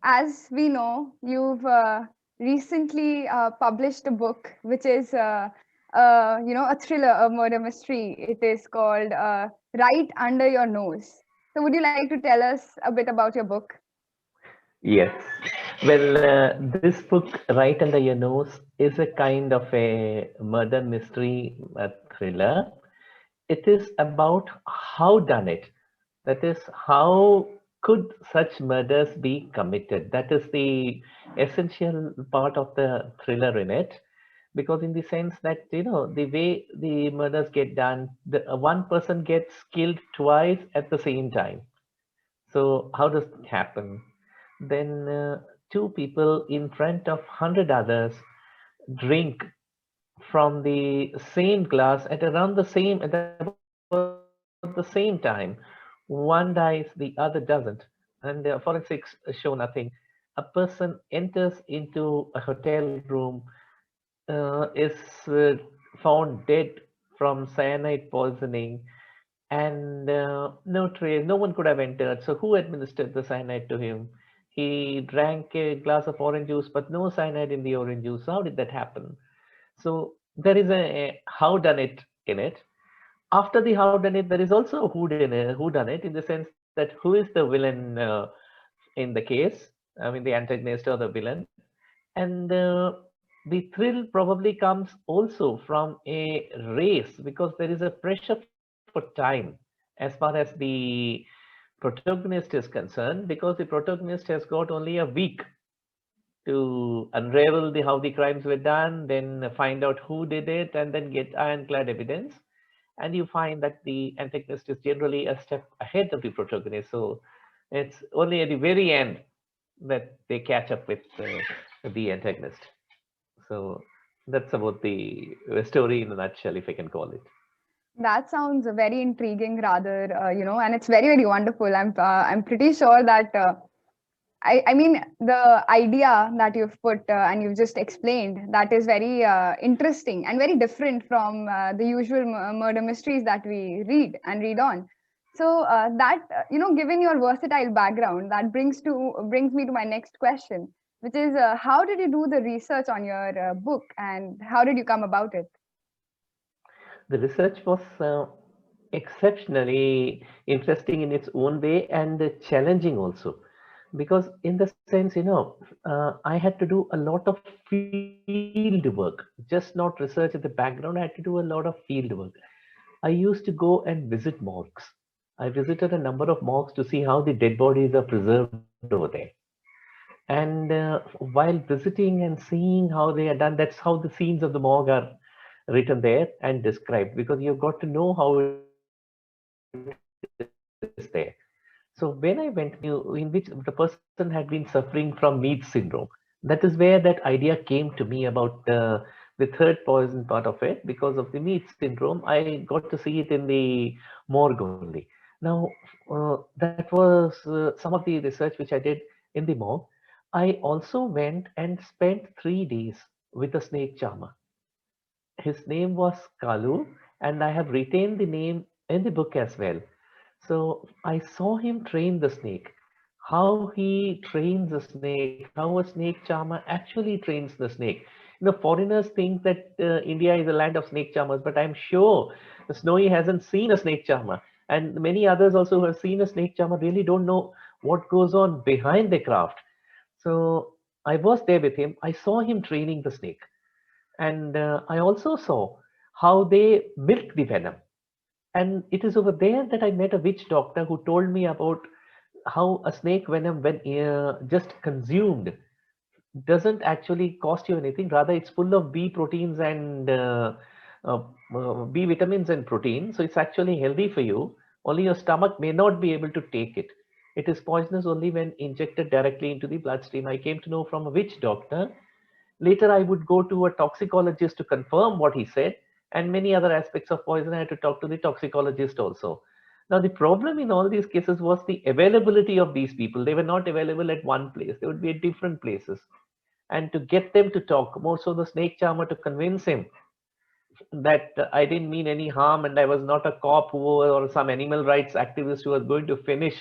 As we know, you've recently published a book, which is, a thriller, a murder mystery. It is called Right Under Your Nose. So, would you like to tell us a bit about your book? Yes. Well, this book, Right Under Your Nose, is a kind of a murder mystery thriller. It is about how done it. That is, how could such murders be committed? That is the essential part of the thriller in it. Because in the sense that, the way the murders get done, one person gets killed twice at the same time. So how does it happen? Then two people in front of 100 others drink from the same glass at around the same at about the same time. One dies, the other doesn't, and forensics show nothing. A person enters into a hotel room, is found dead from cyanide poisoning, and no trace, no one could have entered. So who administered the cyanide to him? He drank a glass of orange juice, but no cyanide in the orange juice. How did that happen? So there is a how done it in it. After the how done it, there is also a who done it, in the sense that who is the villain in the case. I mean, the antagonist or the villain. And the thrill probably comes also from a race, because there is a pressure for time as far as the protagonist is concerned, because the protagonist has got only a week to unravel how the crimes were done, then find out who did it, and then get ironclad evidence. And you find that the antagonist is generally a step ahead of the protagonist. So it's only at the very end that they catch up with the antagonist. So that's about the story in a nutshell, if I can call it. That sounds very intriguing, rather, and it's very, very wonderful. I'm pretty sure that I mean, the idea that you've put and you've just explained, that is very interesting and very different from the usual murder mysteries that we read on. So given your versatile background, that brings me to my next question, which is how did you do the research on your book and how did you come about it? The research was exceptionally interesting in its own way, and challenging also. Because, in the sense, I had to do a lot of field work, just not research at the background. I had to do a lot of field work. I used to go and visit morgues. I visited a number of morgues to see how the dead bodies are preserved over there. And while visiting and seeing how they are done, that's how the scenes of the morgue are written there and described, because you've got to know how it is there. So when I went to the morgue, in which the person had been suffering from Mead syndrome, that is where that idea came to me about the third poison part of it. Because of the Mead syndrome, I got to see it in the morgue only. Now, that was some of the research which I did in the morgue. I also went and spent 3 days with a snake charmer. His name was Kalu, and I have retained the name in the book as well. So I saw him train the snake, how he trains a snake, how a snake charmer actually trains the snake. Foreigners think that India is a land of snake charmers, but I'm sure Snowy hasn't seen a snake charmer. And many others also who have seen a snake charmer really don't know what goes on behind the craft. So I was there with him. I saw him training the snake. And I also saw how they milk the venom. And it is over there that I met a witch doctor who told me about how a snake venom, when just consumed, doesn't actually cost you anything. Rather, it's full of B proteins and uh, B vitamins and protein. So it's actually healthy for you. Only your stomach may not be able to take it. It is poisonous only when injected directly into the bloodstream. I came to know from a witch doctor. Later, I would go to a toxicologist to confirm what he said, and many other aspects of poison. I had to talk to the toxicologist also. Now, the problem in all these cases was the availability of these people. They were not available at one place, they would be at different places. And to get them to talk, more so the snake charmer, to convince him that I didn't mean any harm and I was not a cop who, or some animal rights activist who was going to finish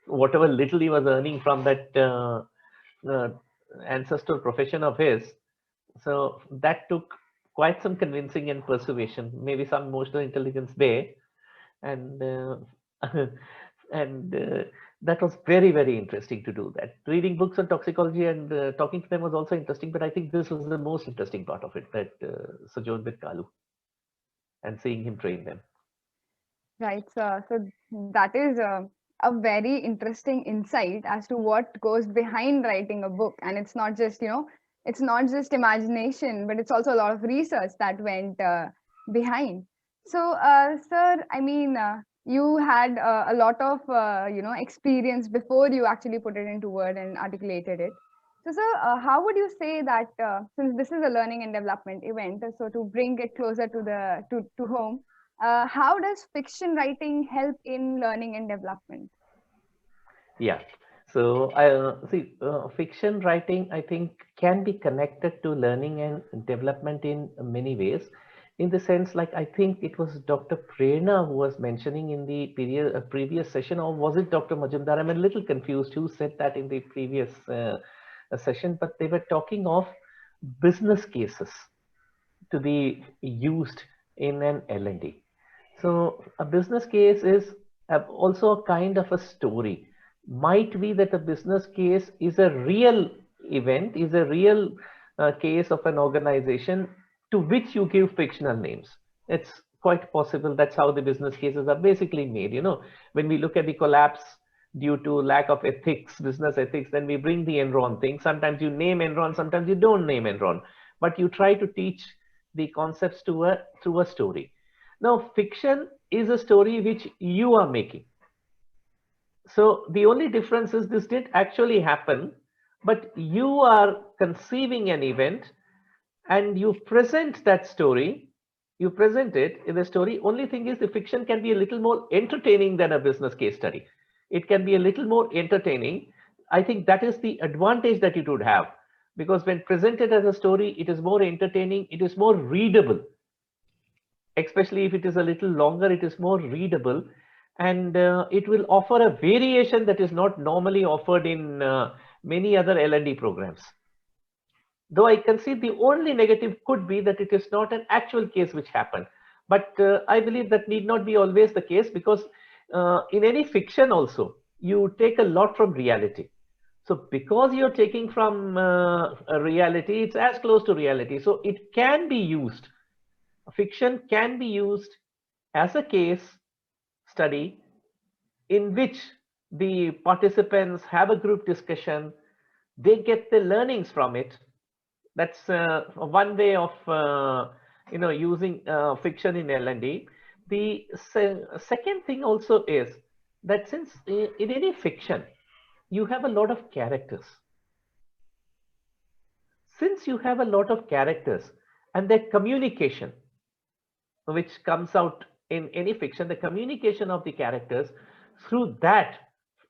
whatever little he was earning from that uh, ancestral profession of his. So that took quite some convincing and persuasion, maybe some emotional intelligence there, and and that was very interesting to do that. Reading books on toxicology and talking to them was also interesting, but I think this was the most interesting part of it, that sojourn with Kalu and seeing him train them. Right. So that is a very interesting insight as to what goes behind writing a book. And it's not just, it's not just imagination, but it's also a lot of research that went behind. So, sir, I mean, you had a lot of, experience before you actually put it into word and articulated it. So, sir, how would you say that since this is a learning and development event, so to bring it closer to the to home, how does fiction writing help in learning and development? Yeah. So I see fiction writing, I think, can be connected to learning and development in many ways. In the sense, like I think it was Dr. Prerna who was mentioning in the previous session, or was it Dr. Majumdar? I'm a little confused who said that in the previous session, but they were talking of business cases to be used in an L&D. So a business case is also a kind of a story. Might be that a business case is a real event, is a real case of an organization to which you give fictional names. It's quite possible that's how the business cases are basically made. When we look at the collapse due to lack of ethics, business ethics, then we bring the Enron thing. Sometimes you name Enron, sometimes you don't name Enron, but you try to teach the concepts to through a story. Now, fiction is a story which you are making. So the only difference is this did actually happen, but you are conceiving an event and you present that story. You present it in the story. Only thing is the fiction can be a little more entertaining than a business case study. It can be a little more entertaining. I think that is the advantage that it would have, because when presented as a story, it is more entertaining, it is more readable, especially if it is a little longer, it is more readable, and it will offer a variation that is not normally offered in many other L&D programs. Though I concede the only negative could be that it is not an actual case which happened. But I believe that need not be always the case, because in any fiction also, you take a lot from reality. So because you're taking from a reality, it's as close to reality. So it can be used. Fiction can be used as a case study in which the participants have a group discussion, they get the learnings from it. That's one way of using fiction in L&D. The second thing also is that since in any fiction you have a lot of characters, since you have a lot of characters and their communication, which comes out in any fiction, the communication of the characters, through that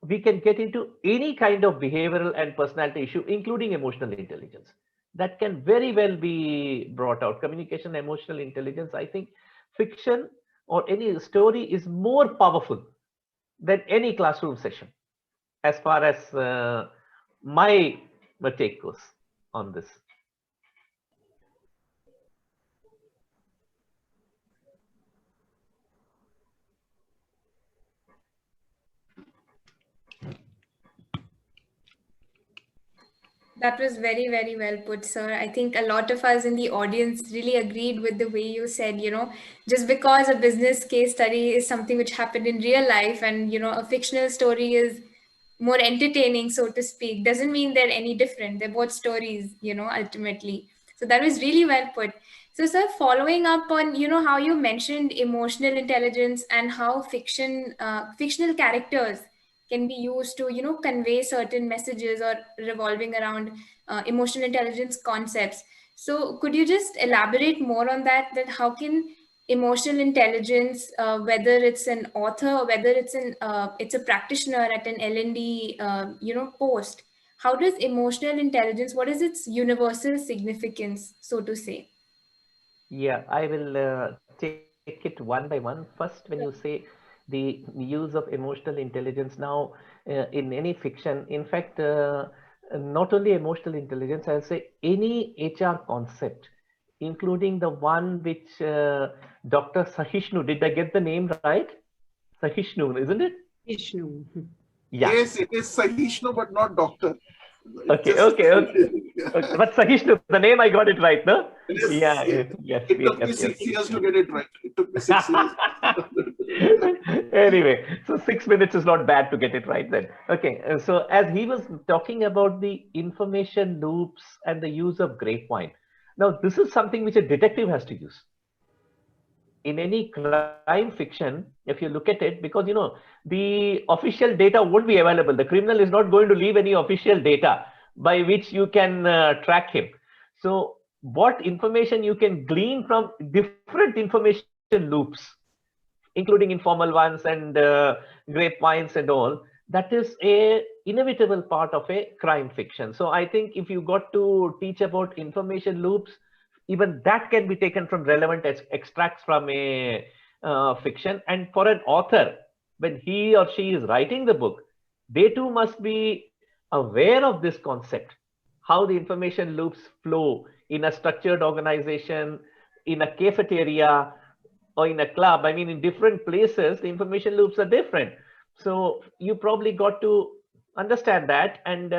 we can get into any kind of behavioral and personality issue, including emotional intelligence. That can very well be brought out. Communication, emotional intelligence. I think fiction or any story is more powerful than any classroom session, as far as my take goes on this. That was very well put, sir. I think a lot of us in the audience really agreed with the way you said, just because a business case study is something which happened in real life and, a fictional story is more entertaining, so to speak, doesn't mean they're any different. They're both stories, ultimately. So that was really well put. So, sir, following up on, how you mentioned emotional intelligence and how fictional characters can be used to convey certain messages or revolving around emotional intelligence concepts. So could you just elaborate more on that how can emotional intelligence, whether it's an author or whether it's a practitioner at an L&D post, how does emotional intelligence, what is its universal significance, so to say? Yeah, I will take it one by one. First, when you say the use of emotional intelligence, now in any fiction. In fact, not only emotional intelligence, I'll say any HR concept, including the one which Dr. Sahishnu, did I get the name right? Sahishnu, isn't it? Vishnu. Yeah. Yes, it is Sahishnu, but not doctor. It's Okay, just, okay, okay. Okay. But Sahishnu, the name I got it right, no? yes, Yeah, it, yes, it took me yes, yes. 6 years to get it right. It took me 6 years. Anyway, so 6 minutes is not bad to get it right then. Okay, so as he was talking about the information loops and the use of grapevine, now this is something which a detective has to use in any crime fiction. If you look at it, because the official data won't be available. The criminal is not going to leave any official data by which you can track him. So what information you can glean from different information loops, including informal ones and grapevines and all, that is a inevitable part of a crime fiction. So I think if you got to teach about information loops, even that can be taken from relevant extracts from a fiction. And for an author, when he or she is writing the book, they too must be aware of this concept, how the information loops flow in a structured organization, in a cafeteria, or in a club. I mean, in different places, the information loops are different. So you probably got to understand that and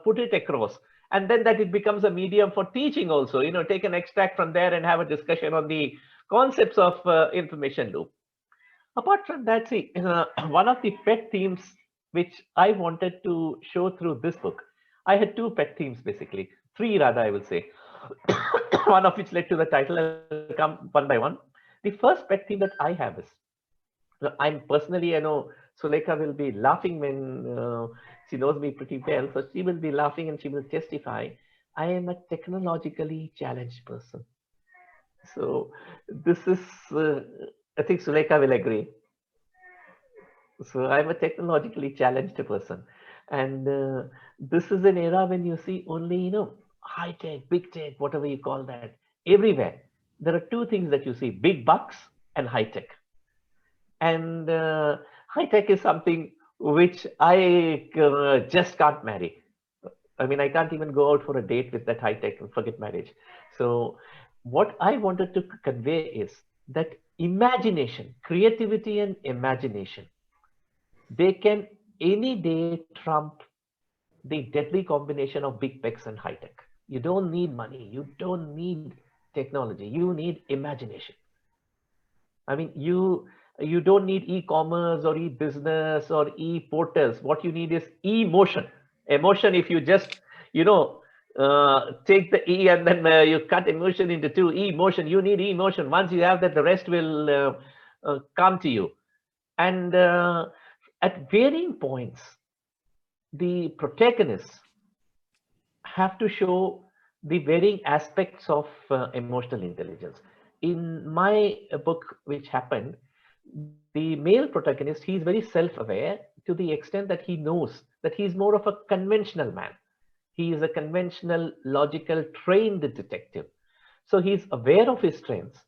put it across. And then that it becomes a medium for teaching also, take an extract from there and have a discussion on the concepts of information loop. Apart from that, see, one of the pet themes which I wanted to show through this book, I had two pet themes basically, three rather, I will say, one of which led to the title. I'll come one by one. The first pet theme that I have is, I'm personally, I know Suleika will be laughing when she knows me pretty well. So she will be laughing and she will testify. I am a technologically challenged person. So this is, I think Suleika will agree. So I'm a technologically challenged person. And this is an era when you see only, high tech, big tech, whatever you call that, everywhere. There are two things that you see, big bucks and high tech. And high tech is something which I just can't marry. I mean, I can't even go out for a date with that high tech and forget marriage. So what I wanted to convey is that imagination, creativity and imagination, they can any day trump the deadly combination of big techs and high tech. You don't need money. You don't need technology. You need imagination. I mean, you don't need e-commerce or e-business or e-portals. What you need is emotion. Emotion, if you just, take the E and then you cut emotion into two, emotion, you need emotion. Once you have that, the rest will come to you. And at varying points, the protagonists have to show the varying aspects of emotional intelligence. In my book, which happened, the male protagonist, he's very self-aware to the extent that he knows that he's more of a conventional man. He is a conventional, logical, trained detective. So he's aware of his strengths.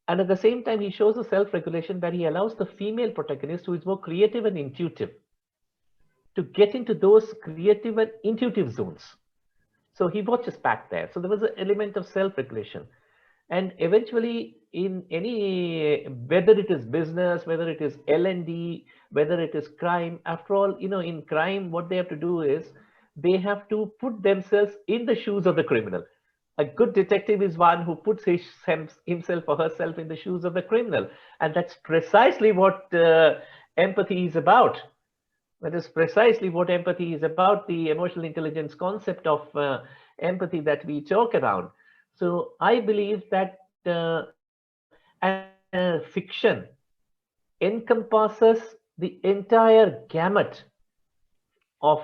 And at the same time, he shows a self-regulation where he allows the female protagonist, who is more creative and intuitive, to get into those creative and intuitive zones. So he watches back there. So there was an element of self-regulation. And eventually, in any, whether it is business, whether it is L&D, whether it is crime, after all, in crime, what they have to do is they have to put themselves in the shoes of the criminal. A good detective is one who puts himself or herself in the shoes of the criminal. And that's precisely what empathy is about. That is precisely what empathy is about, the emotional intelligence concept of empathy that we talk around. So I believe that fiction encompasses the entire gamut of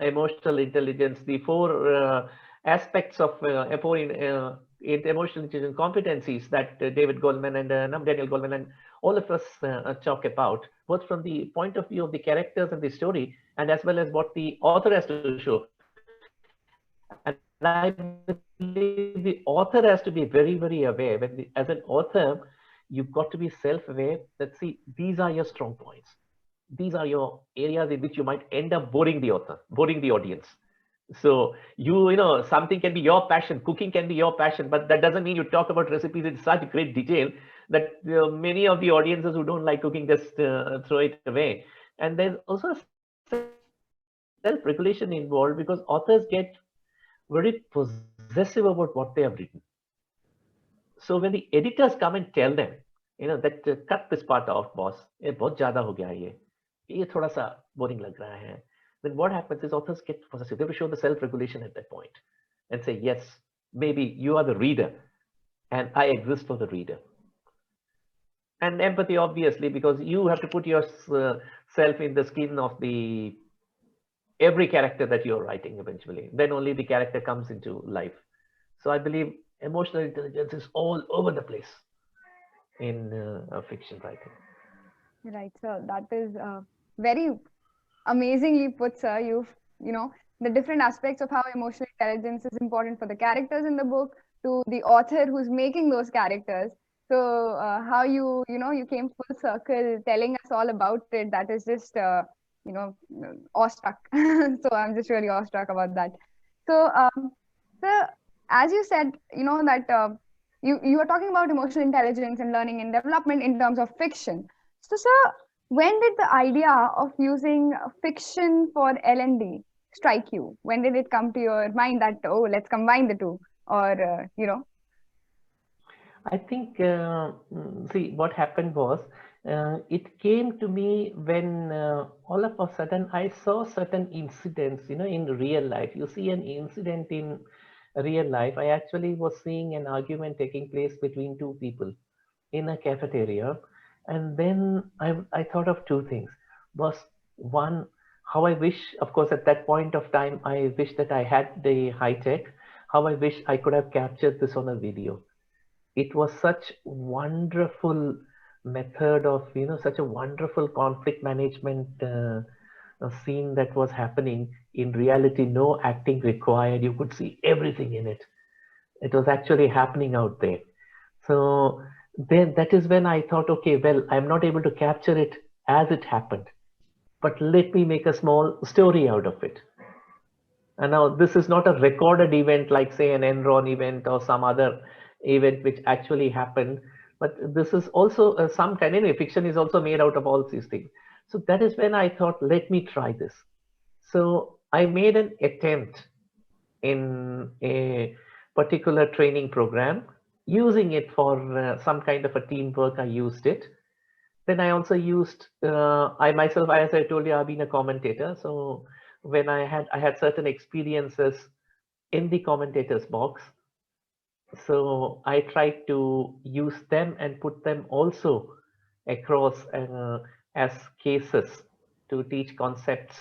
emotional intelligence, the four aspects of emotional intelligence competencies that David Goleman and Daniel Goleman and all of us talk about, both from the point of view of the characters and the story, and as well as what the author has to show. And I believe the author has to be very, very aware. As an author, you've got to be self-aware that, see, these are your strong points. these are your areas in which you might end up boring the author, boring the audience. So you know, something can be your passion, cooking can be your passion, but that doesn't mean you talk about recipes in such great detail that many of the audiences who don't like cooking just throw it away. And there's also a self-regulation involved because authors get very possessive about what they have written. So when the editors come and tell them, you know, that cut this part off, boss, ये बहुत ज़्यादा हो गया ये थोड़ा सा boring लग रहा है. Then what happens is authors get possessive. They have to show the self-regulation at that point and say, yes, maybe you are the reader and I exist for the reader. And empathy, obviously, because you have to put yourself in the skin of every character that you're writing eventually. Then only the character comes into life. So I believe emotional intelligence is all over the place in fiction writing. Right, so that is very amazingly put, sir. You know, the different aspects of how emotional intelligence is important for the characters in the book to the author who's making those characters. So how you know, you came full circle telling us all about it. That is just, you know, awestruck. So I'm just really awestruck about that. So, so as you said, you know, that you are talking about emotional intelligence and learning and development in terms of fiction. So, sir, when did the idea of using fiction for L&D strike you? When did it come to your mind that, oh, let's combine the two? Or, you know? I think, see, what happened was, it came to me when all of a sudden I saw certain incidents, you know, in real life. You see an incident in real life. I actually was seeing an argument taking place between two people in a cafeteria. And then I thought of two things. Was one, how I wish, of course, at that point of time, I wish that I had the high tech, how I wish I could have captured this on a video. It was such wonderful method of, you know, such a wonderful conflict management scene that was happening. In reality, no acting required. You could see everything in it. It was actually happening out there. So then that is when I thought, okay, well, I'm not able to capture it as it happened, but let me make a small story out of it. And now this is not a recorded event like, say, an Enron event or some other event which actually happened, but this is also some kind of fiction is also made out of all these things. So that is when I thought, let me try this. So I made an attempt in a particular training program, using it for some kind of a teamwork. I used it. Then I also used, I myself, as I told you, I've been a commentator. So when I had certain experiences in the commentator's box. So I tried to use them and put them also across as cases to teach concepts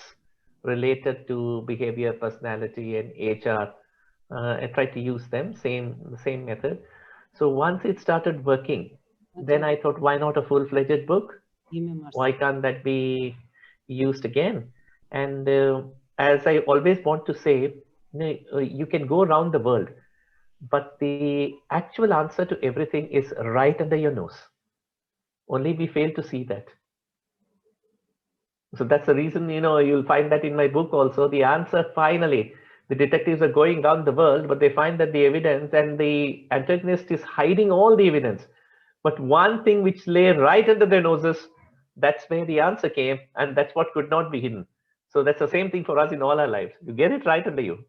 related to behavior, personality, and HR. I tried to use them, the same method. So once it started working, then I thought, why not a full-fledged book? Why can't that be used again? And as I always want to say, you can go around the world, but the actual answer to everything is right under your nose. Only we fail to see that. So that's the reason, you know, you'll find that in my book also, the answer finally, the detectives are going around the world, but they find that the evidence and the antagonist is hiding all the evidence. But one thing which lay right under their noses, that's where the answer came, and that's what could not be hidden. So that's the same thing for us in all our lives. You get it right under you.